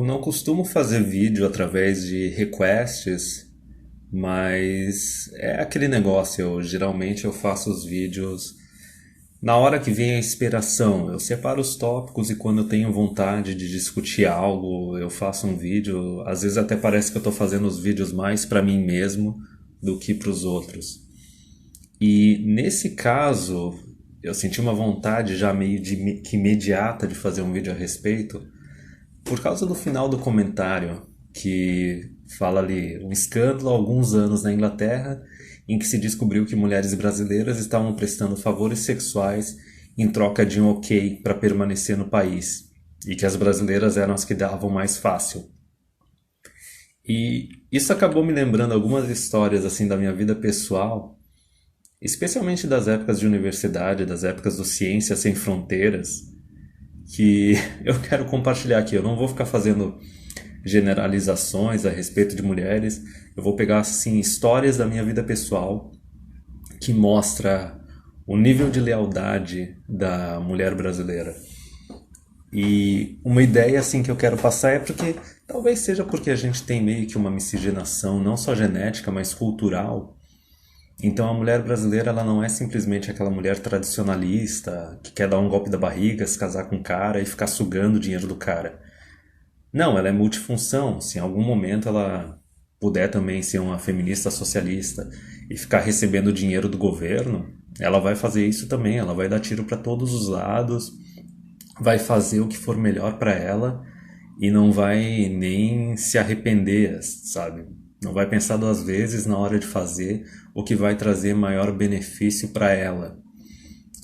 não costumo fazer vídeo através de requests, mas é aquele negócio, geralmente eu faço os vídeos na hora que vem a inspiração. Eu separo os tópicos e quando eu tenho vontade de discutir algo, eu faço um vídeo. Às vezes até parece que eu estou fazendo os vídeos mais para mim mesmo do que para os outros. E nesse caso, eu senti uma vontade já meio que imediata de fazer um vídeo a respeito, por causa do final do comentário, que fala ali um escândalo há alguns anos na Inglaterra, em que se descobriu que mulheres brasileiras estavam prestando favores sexuais em troca de um ok para permanecer no país, e que as brasileiras eram as que davam mais fácil. E isso acabou me lembrando algumas histórias assim da minha vida pessoal, especialmente das épocas de universidade, das épocas do Ciência Sem Fronteiras, que eu quero compartilhar aqui. Eu não vou ficar fazendo generalizações a respeito de mulheres. Eu vou pegar assim histórias da minha vida pessoal que mostra o nível de lealdade da mulher brasileira. E uma ideia assim que eu quero passar é porque talvez seja porque a gente tem meio que uma miscigenação não só genética, mas cultural. Então a mulher brasileira ela não é simplesmente aquela mulher tradicionalista que quer dar um golpe da barriga, se casar com o cara e ficar sugando o dinheiro do cara. Não, ela é multifunção. Se em algum momento ela puder também ser uma feminista socialista e ficar recebendo dinheiro do governo, ela vai fazer isso também. Ela vai dar tiro para todos os lados, vai fazer o que for melhor para ela e não vai nem se arrepender, sabe? Não vai pensar duas vezes na hora de fazer o que vai trazer maior benefício para ela.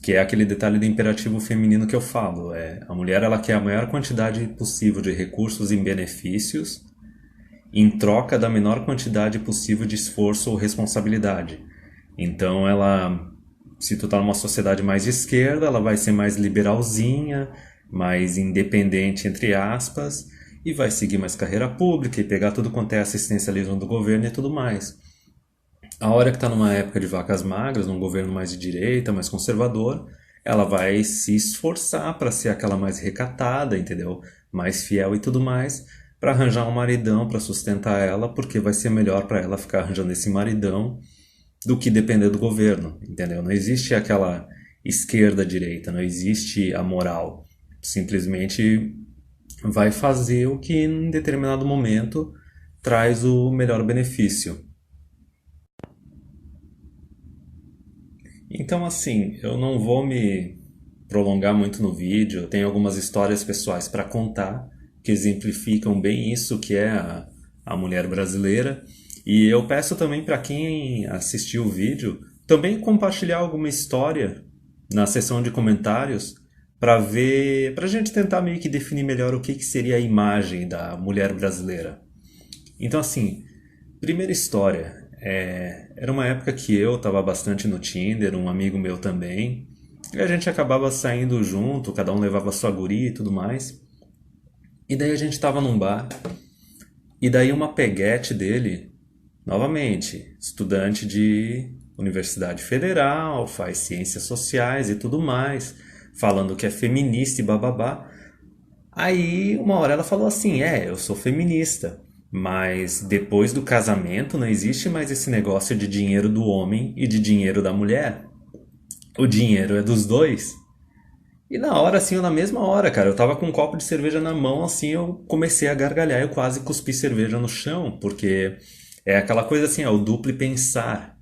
Que é aquele detalhe do imperativo feminino que eu falo. A mulher ela quer a maior quantidade possível de recursos em benefícios em troca da menor quantidade possível de esforço ou responsabilidade. Então ela, se tu tá numa sociedade mais de esquerda, ela vai ser mais liberalzinha, mais independente entre aspas, e vai seguir mais carreira pública e pegar tudo quanto é assistencialismo do governo e tudo mais. A hora que está numa época de vacas magras, num governo mais de direita, mais conservador, ela vai se esforçar para ser aquela mais recatada, entendeu? Mais fiel e tudo mais, para arranjar um maridão para sustentar ela, porque vai ser melhor para ela ficar arranjando esse maridão do que depender do governo, entendeu? Não existe aquela esquerda-direita, não existe a moral. Simplesmente vai fazer o que em determinado momento traz o melhor benefício. Então, assim, eu não vou me prolongar muito no vídeo. Eu tenho algumas histórias pessoais para contar que exemplificam bem isso que é a mulher brasileira. E eu peço também para quem assistiu o vídeo também compartilhar alguma história na seção de comentários para ver, para a gente tentar meio que definir melhor o que seria a imagem da mulher brasileira. Então, assim, primeira história. Era uma época que eu estava bastante no Tinder, um amigo meu também. E a gente acabava saindo junto, cada um levava sua guria e tudo mais. E daí a gente estava num bar. E daí uma peguete dele, novamente, estudante de Universidade Federal, faz ciências sociais e tudo mais, falando que é feminista e bababá. Aí, uma hora ela falou assim: eu sou feminista, mas depois do casamento não existe mais esse negócio de dinheiro do homem e de dinheiro da mulher. O dinheiro é dos dois. E na hora, assim, na mesma hora, cara, eu tava com um copo de cerveja na mão, assim, eu comecei a gargalhar, eu quase cuspi cerveja no chão, porque é aquela coisa assim, o duplo pensar.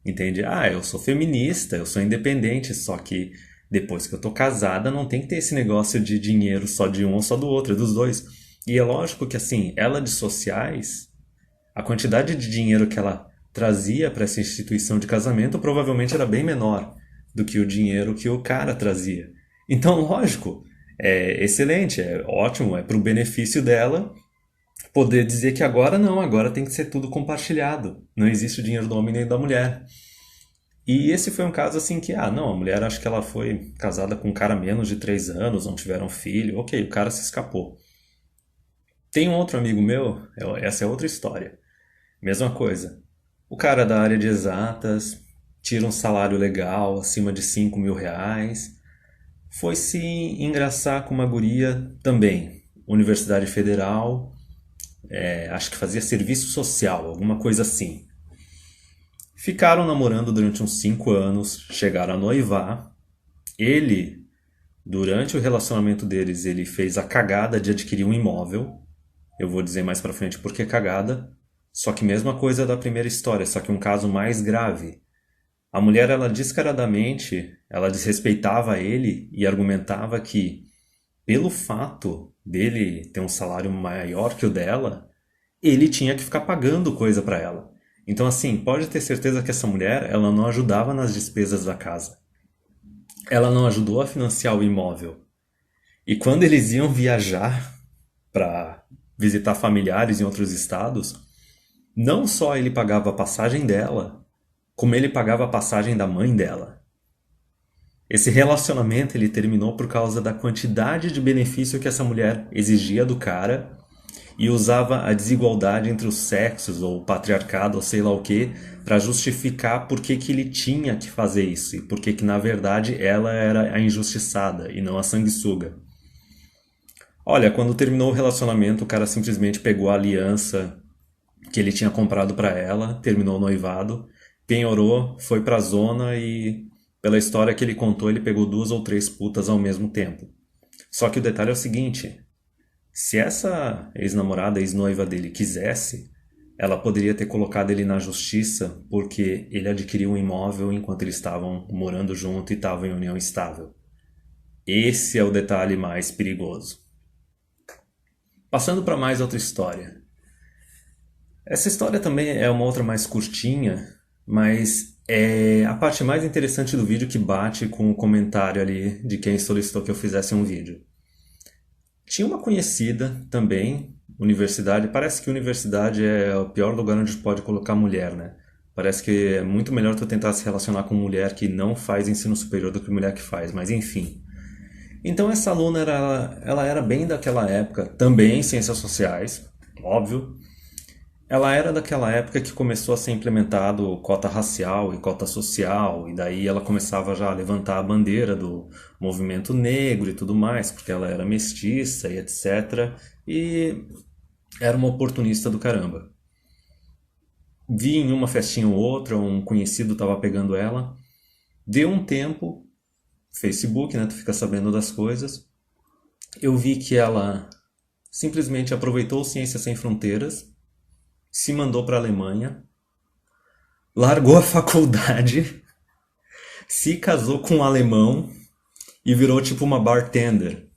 Entende? Eu sou feminista, eu sou independente, só que depois que eu tô casada não tem que ter esse negócio de dinheiro só de um ou só do outro, é dos dois. E é lógico que assim, ela de sociais, a quantidade de dinheiro que ela trazia para essa instituição de casamento provavelmente era bem menor do que o dinheiro que o cara trazia. Então, lógico, é excelente, é ótimo, é pro benefício dela poder dizer que agora não, agora tem que ser tudo compartilhado. Não existe o dinheiro do homem nem da mulher. E esse foi um caso assim que, não, a mulher acho que ela foi casada com um cara menos de 3 anos, não tiveram filho, ok, o cara se escapou. Tem um outro amigo meu, essa é outra história. Mesma coisa. O cara da área de exatas tira um salário legal, acima de R$ 5.000, foi se engraçar com uma guria também. Universidade Federal, acho que fazia serviço social, alguma coisa assim. Ficaram namorando durante uns 5 anos, chegaram a noivar. Ele, durante o relacionamento deles, ele fez a cagada de adquirir um imóvel. Eu vou dizer mais pra frente por que cagada. Só que mesma coisa da primeira história, só que um caso mais grave. A mulher, ela descaradamente, ela desrespeitava ele e argumentava que, pelo fato dele ter um salário maior que o dela, ele tinha que ficar pagando coisa pra ela. Então, assim, pode ter certeza que essa mulher, ela não ajudava nas despesas da casa. Ela não ajudou a financiar o imóvel. E quando eles iam viajar para visitar familiares em outros estados, não só ele pagava a passagem dela, como ele pagava a passagem da mãe dela. Esse relacionamento ele terminou por causa da quantidade de benefício que essa mulher exigia do cara e usava a desigualdade entre os sexos ou o patriarcado ou sei lá o que para justificar por que ele tinha que fazer isso e por que na verdade ela era a injustiçada e não a sanguessuga. Olha, quando terminou o relacionamento, o cara simplesmente pegou a aliança que ele tinha comprado para ela, terminou o noivado, penhorou, foi pra zona e, pela história que ele contou, ele pegou 2 ou 3 putas ao mesmo tempo. Só que o detalhe é o seguinte: se essa ex-namorada, ex-noiva dele quisesse, ela poderia ter colocado ele na justiça porque ele adquiriu um imóvel enquanto eles estavam morando junto e estavam em união estável. Esse é o detalhe mais perigoso. Passando para mais outra história. Essa história também é uma outra mais curtinha, mas é a parte mais interessante do vídeo que bate com o comentário ali de quem solicitou que eu fizesse um vídeo. Tinha uma conhecida também, universidade. Parece que universidade é o pior lugar onde pode colocar mulher, né? Parece que é muito melhor tu tentar se relacionar com mulher que não faz ensino superior do que mulher que faz, mas enfim. Então essa aluna ela era bem daquela época, também em ciências sociais, óbvio. Ela era daquela época que começou a ser implementado cota racial e cota social, e daí ela começava já a levantar a bandeira do movimento negro e tudo mais, porque ela era mestiça e etc. E era uma oportunista do caramba. Vi em uma festinha ou outra, um conhecido estava pegando ela. Deu um tempo, Facebook, né? Tu fica sabendo das coisas. Eu vi que ela simplesmente aproveitou o Ciências Sem Fronteiras, se mandou para a Alemanha, largou a faculdade, se casou com um alemão e virou tipo uma bartender.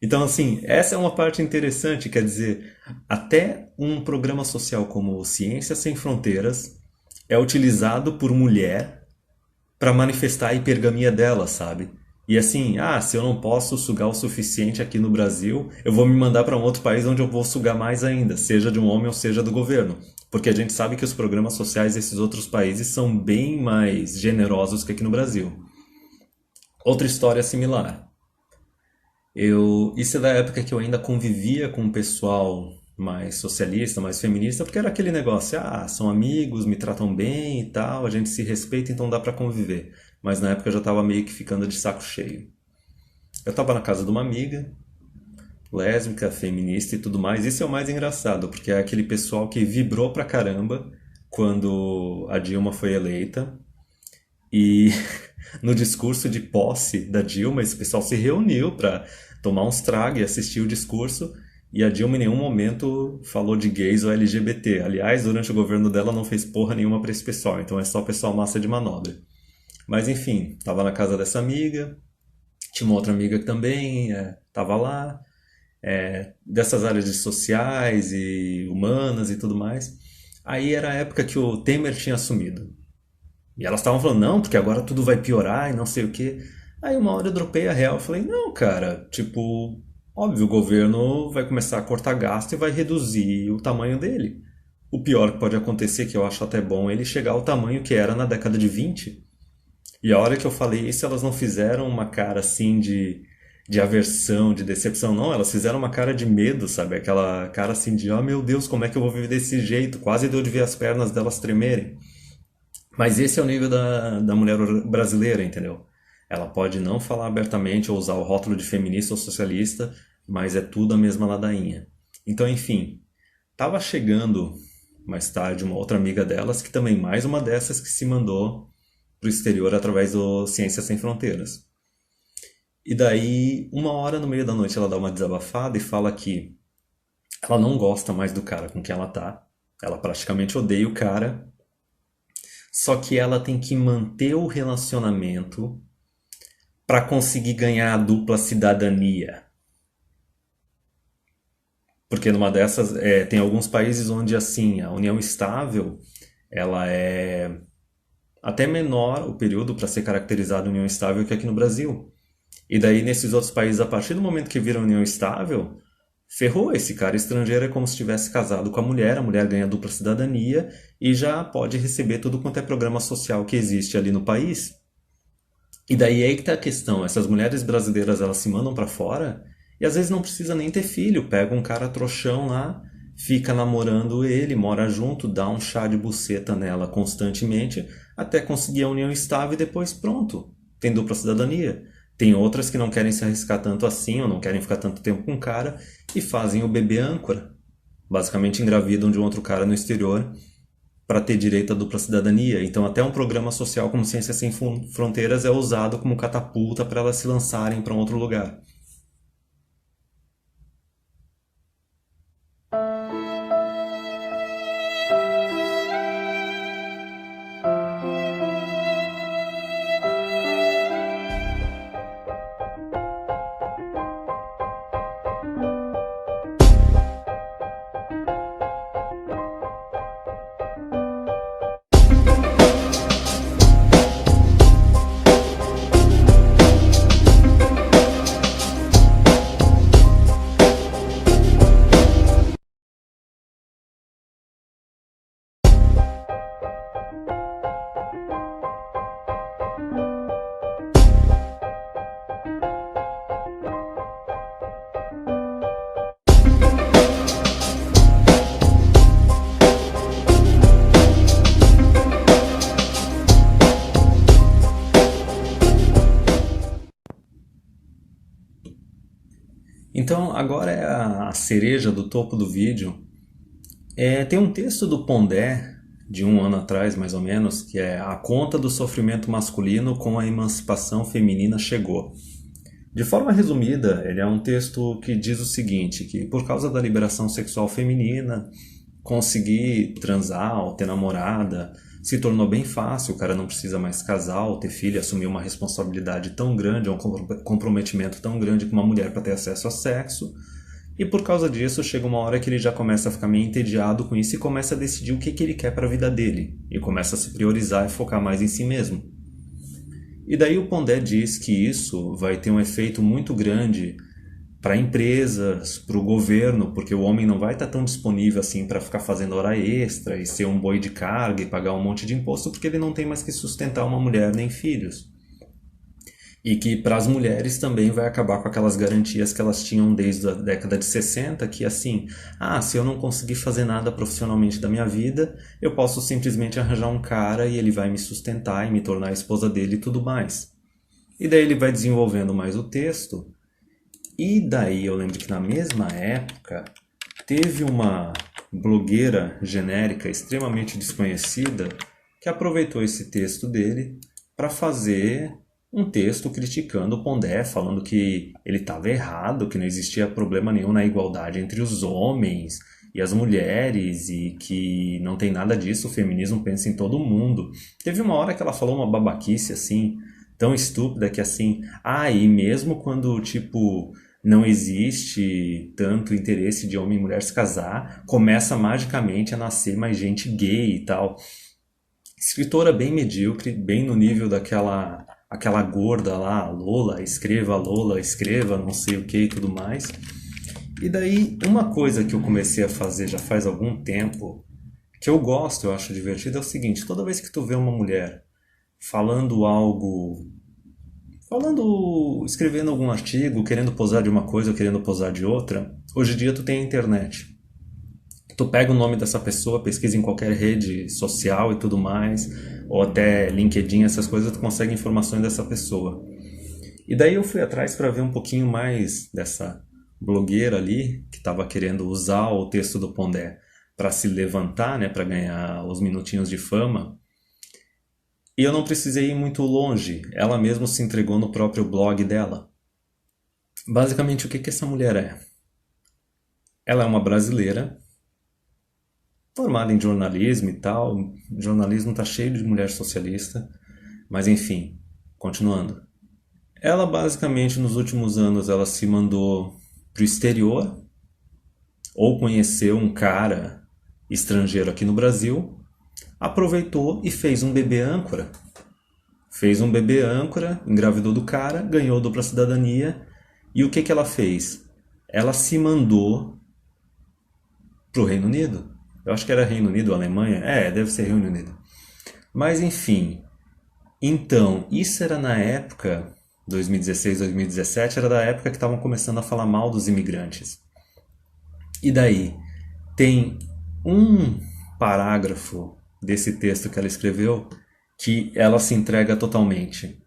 Então, assim, essa é uma parte interessante, quer dizer, até um programa social como Ciências Sem Fronteiras é utilizado por mulher para manifestar a hipergamia dela, sabe? E assim, se eu não posso sugar o suficiente aqui no Brasil, eu vou me mandar para um outro país onde eu vou sugar mais ainda, seja de um homem ou seja do governo. Porque a gente sabe que os programas sociais desses outros países são bem mais generosos que aqui no Brasil. Outra história similar. Isso é da época que eu ainda convivia com o pessoal mais socialista, mais feminista, porque era aquele negócio, são amigos, me tratam bem e tal, a gente se respeita, então dá pra conviver. Mas na época eu já tava meio que ficando de saco cheio. Eu tava na casa de uma amiga, lésbica, feminista e tudo mais. Isso é o mais engraçado, porque é aquele pessoal que vibrou pra caramba quando a Dilma foi eleita. E no discurso de posse da Dilma, esse pessoal se reuniu pra tomar uns tragos e assistir o discurso. E a Dilma em nenhum momento falou de gays ou LGBT. Aliás, durante o governo dela não fez porra nenhuma pra esse pessoal. Então é só pessoal massa de manobra. Mas enfim, tava na casa dessa amiga. Tinha uma outra amiga que também tava lá. Dessas áreas de sociais e humanas e tudo mais. Aí era a época que o Temer tinha assumido. E elas estavam falando, não, porque agora tudo vai piorar e não sei o quê. Aí uma hora eu dropei a real e falei, não, cara, tipo, óbvio, o governo vai começar a cortar gasto e vai reduzir o tamanho dele. O pior que pode acontecer, que eu acho até bom, é ele chegar ao tamanho que era na década de 20. E a hora que eu falei isso, elas não fizeram uma cara assim de aversão, de decepção, não. Elas fizeram uma cara de medo, sabe? Aquela cara assim de, meu Deus, como é que eu vou viver desse jeito? Quase deu de ver as pernas delas tremerem. Mas esse é o nível da mulher brasileira, entendeu? Ela pode não falar abertamente ou usar o rótulo de feminista ou socialista, mas é tudo a mesma ladainha. Então, enfim, tava chegando mais tarde uma outra amiga delas, que também mais uma dessas que se mandou pro exterior através do Ciências Sem Fronteiras. E daí, uma hora no meio da noite, ela dá uma desabafada e fala que ela não gosta mais do cara com quem ela tá. Ela praticamente odeia o cara. Só que ela tem que manter o relacionamento para conseguir ganhar a dupla cidadania. Porque numa dessas, tem alguns países onde assim, a união estável, ela é até menor o período para ser caracterizada união estável que aqui no Brasil. E daí nesses outros países, a partir do momento que vira união estável, ferrou, esse cara estrangeiro é como se tivesse casado com a mulher ganha dupla cidadania e já pode receber tudo quanto é programa social que existe ali no país. E daí aí que tá a questão, essas mulheres brasileiras elas se mandam pra fora e às vezes não precisa nem ter filho, pega um cara trouxão lá, fica namorando ele, mora junto, dá um chá de buceta nela constantemente, até conseguir a união estável e depois pronto, tem dupla cidadania. Tem outras que não querem se arriscar tanto assim, ou não querem ficar tanto tempo com o cara, e fazem o bebê âncora. Basicamente engravidam de um outro cara no exterior para ter direito à dupla cidadania. Então, até um programa social como Ciências Sem Fronteiras é usado como catapulta para elas se lançarem para um outro lugar. Então, agora é a cereja do topo do vídeo. Tem um texto do Pondé, de um ano atrás, mais ou menos, que é A Conta do Sofrimento Masculino com a Emancipação Feminina Chegou. De forma resumida, ele é um texto que diz o seguinte, que por causa da liberação sexual feminina, conseguir transar ou ter namorada se tornou bem fácil, o cara não precisa mais casar ou ter filho, assumir uma responsabilidade tão grande, um comprometimento tão grande com uma mulher para ter acesso a sexo. E por causa disso, chega uma hora que ele já começa a ficar meio entediado com isso e começa a decidir o que ele quer para a vida dele. E começa a se priorizar e focar mais em si mesmo. E daí o Pondé diz que isso vai ter um efeito muito grande para empresas, para o governo, porque o homem não vai estar tão disponível assim para ficar fazendo hora extra e ser um boi de carga e pagar um monte de imposto, porque ele não tem mais que sustentar uma mulher nem filhos. E que para as mulheres também vai acabar com aquelas garantias que elas tinham desde a década de 60, que assim, se eu não conseguir fazer nada profissionalmente da minha vida, eu posso simplesmente arranjar um cara e ele vai me sustentar e me tornar a esposa dele e tudo mais. E daí ele vai desenvolvendo mais o texto, e daí eu lembro que na mesma época teve uma blogueira genérica extremamente desconhecida que aproveitou esse texto dele para fazer um texto criticando o Pondé, falando que ele estava errado, que não existia problema nenhum na igualdade entre os homens e as mulheres e que não tem nada disso, o feminismo pensa em todo mundo. Teve uma hora que ela falou uma babaquice assim, tão estúpida que assim, e mesmo quando tipo não existe tanto interesse de homem e mulher se casar, começa magicamente a nascer mais gente gay e tal. Escritora bem medíocre, bem no nível aquela gorda lá, Lola, escreva, não sei o que e tudo mais. E daí, uma coisa que eu comecei a fazer já faz algum tempo, que eu gosto, eu acho divertido, é o seguinte, toda vez que tu vê uma mulher falando algo, escrevendo algum artigo, querendo posar de uma coisa ou querendo posar de outra, hoje em dia tu tem a internet. Tu pega o nome dessa pessoa, pesquisa em qualquer rede social e tudo mais, ou até LinkedIn, essas coisas, tu consegue informações dessa pessoa. E daí eu fui atrás para ver um pouquinho mais dessa blogueira ali que estava querendo usar o texto do Pondé para se levantar, né, para ganhar os minutinhos de fama. E eu não precisei ir muito longe, ela mesma se entregou no próprio blog dela. Basicamente, o que que essa mulher é? Ela é uma brasileira, formada em jornalismo e tal. O jornalismo tá cheio de mulher socialista, mas enfim, continuando. Ela basicamente nos últimos anos ela se mandou pro exterior ou conheceu um cara estrangeiro aqui no Brasil, aproveitou e fez um bebê âncora. Fez um bebê âncora, engravidou do cara, ganhou dupla cidadania. E o que que ela fez? Ela se mandou pro Reino Unido. Eu acho que era Reino Unido ou Alemanha. É, deve ser Reino Unido. Mas enfim. Então, isso era na época, 2016, 2017, era da época que estavam começando a falar mal dos imigrantes. E daí? Tem um parágrafo desse texto que ela escreveu que ela se entrega totalmente.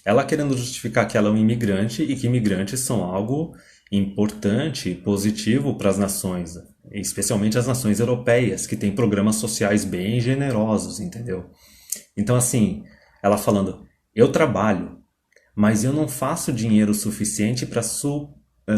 Ela querendo justificar que ela é um imigrante e que imigrantes são algo importante e positivo para as nações, especialmente as nações europeias, que têm programas sociais bem generosos, entendeu? Então, assim, ela falando: eu trabalho, mas eu não faço dinheiro suficiente para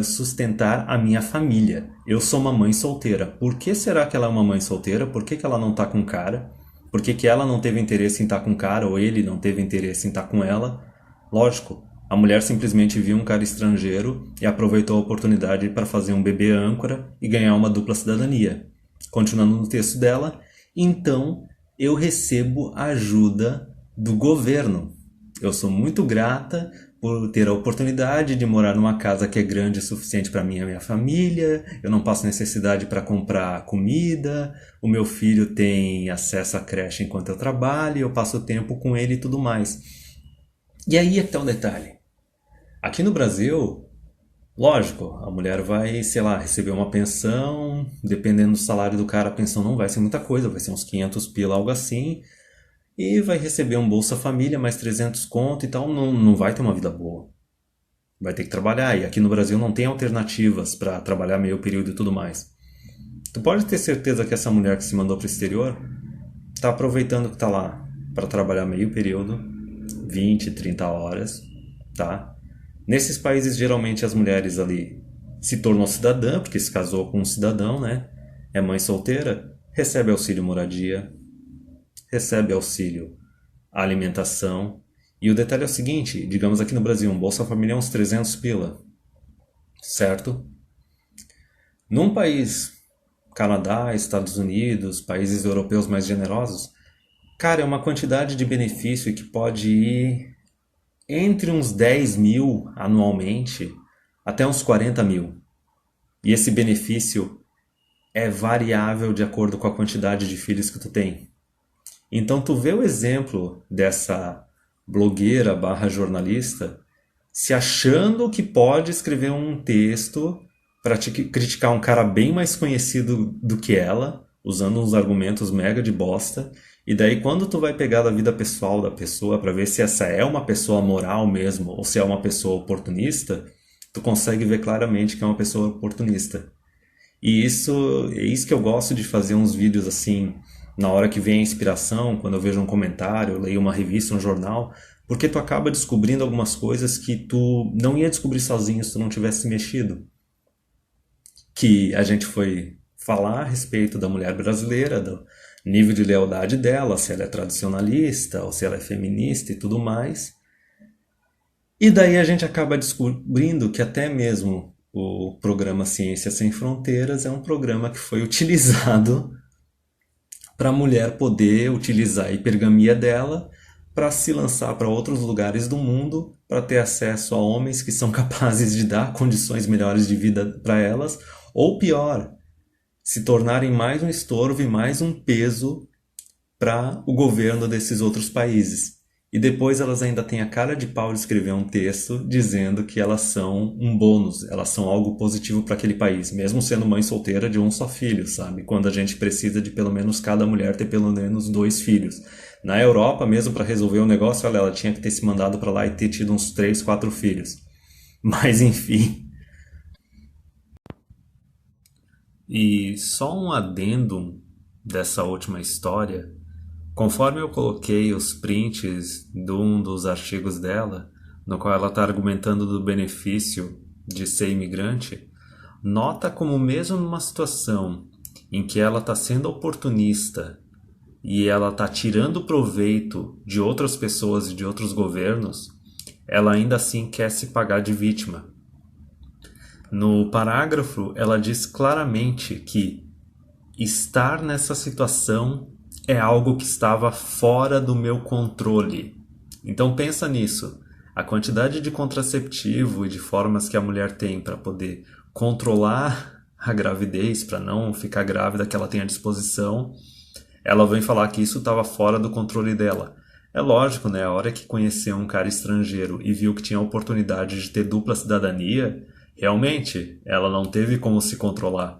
sustentar a minha família. Eu sou uma mãe solteira. Por que será que ela é uma mãe solteira? Por que que ela não tá com cara? Por que que ela não teve interesse em estar com cara ou ele não teve interesse em estar com ela? Lógico, a mulher simplesmente viu um cara estrangeiro e aproveitou a oportunidade para fazer um bebê âncora e ganhar uma dupla cidadania. Continuando no texto dela, então eu recebo ajuda do governo. Eu sou muito grata por ter a oportunidade de morar numa casa que é grande o suficiente para mim e a minha família. Eu não passo necessidade para comprar comida. O meu filho tem acesso à creche enquanto eu trabalho. Eu passo tempo com ele e tudo mais. E aí é que tá um detalhe. Aqui no Brasil, lógico, a mulher vai, sei lá, receber uma pensão. Dependendo do salário do cara, a pensão não vai ser muita coisa. Vai ser uns 500 pila, algo assim. E vai receber um Bolsa Família, mais 300 conto e tal, não vai ter uma vida boa. Vai ter que trabalhar, e aqui no Brasil não tem alternativas para trabalhar meio período e tudo mais. Tu pode ter certeza que essa mulher que se mandou para o exterior está aproveitando que está lá para trabalhar meio período, 20, 30 horas, tá? Nesses países, geralmente as mulheres ali se tornou cidadã, porque se casou com um cidadão, né? É mãe solteira, recebe auxílio moradia, recebe auxílio à alimentação. E o detalhe é o seguinte, digamos aqui no Brasil, um Bolsa Família é uns 300 pila, certo? Num país, Canadá, Estados Unidos, países europeus mais generosos, cara, é uma quantidade de benefício que pode ir entre uns 10 mil anualmente até uns 40 mil. E esse benefício é variável de acordo com a quantidade de filhos que tu tem. Então tu vê o exemplo dessa blogueira barra jornalista se achando que pode escrever um texto para criticar um cara bem mais conhecido do que ela, usando uns argumentos mega de bosta. E daí quando tu vai pegar da vida pessoal da pessoa para ver se essa é uma pessoa moral mesmo ou se é uma pessoa oportunista, tu consegue ver claramente que é uma pessoa oportunista. E é isso que eu gosto de fazer uns vídeos assim, na hora que vem a inspiração, quando eu vejo um comentário, eu leio uma revista, um jornal, porque tu acaba descobrindo algumas coisas que tu não ia descobrir sozinho se tu não tivesse mexido. Que a gente foi falar a respeito da mulher brasileira, do nível de lealdade dela, se ela é tradicionalista ou se ela é feminista e tudo mais. E daí a gente acaba descobrindo que até mesmo o programa Ciência Sem Fronteiras é um programa que foi utilizado para a mulher poder utilizar a hipergamia dela para se lançar para outros lugares do mundo, para ter acesso a homens que são capazes de dar condições melhores de vida para elas, ou pior, se tornarem mais um estorvo e mais um peso para o governo desses outros países. E depois elas ainda têm a cara de pau de escrever um texto dizendo que elas são um bônus, elas são algo positivo para aquele país, mesmo sendo mãe solteira de um só filho, sabe? Quando a gente precisa de pelo menos cada mulher ter pelo menos 2 filhos. Na Europa, mesmo para resolver o negócio, olha, ela tinha que ter se mandado para lá e ter tido uns 3, 4 filhos. Mas enfim. E só um adendo dessa última história, conforme eu coloquei os prints de um dos artigos dela, no qual ela está argumentando do benefício de ser imigrante, nota como mesmo numa situação em que ela está sendo oportunista e ela está tirando proveito de outras pessoas e de outros governos, ela ainda assim quer se pagar de vítima. No parágrafo, ela diz claramente que estar nessa situação é algo que estava fora do meu controle. Então pensa nisso. A quantidade de contraceptivo e de formas que a mulher tem para poder controlar a gravidez, para não ficar grávida que ela tem à disposição, ela vem falar que isso estava fora do controle dela. É lógico, né? A hora que conheceu um cara estrangeiro e viu que tinha a oportunidade de ter dupla cidadania, realmente ela não teve como se controlar.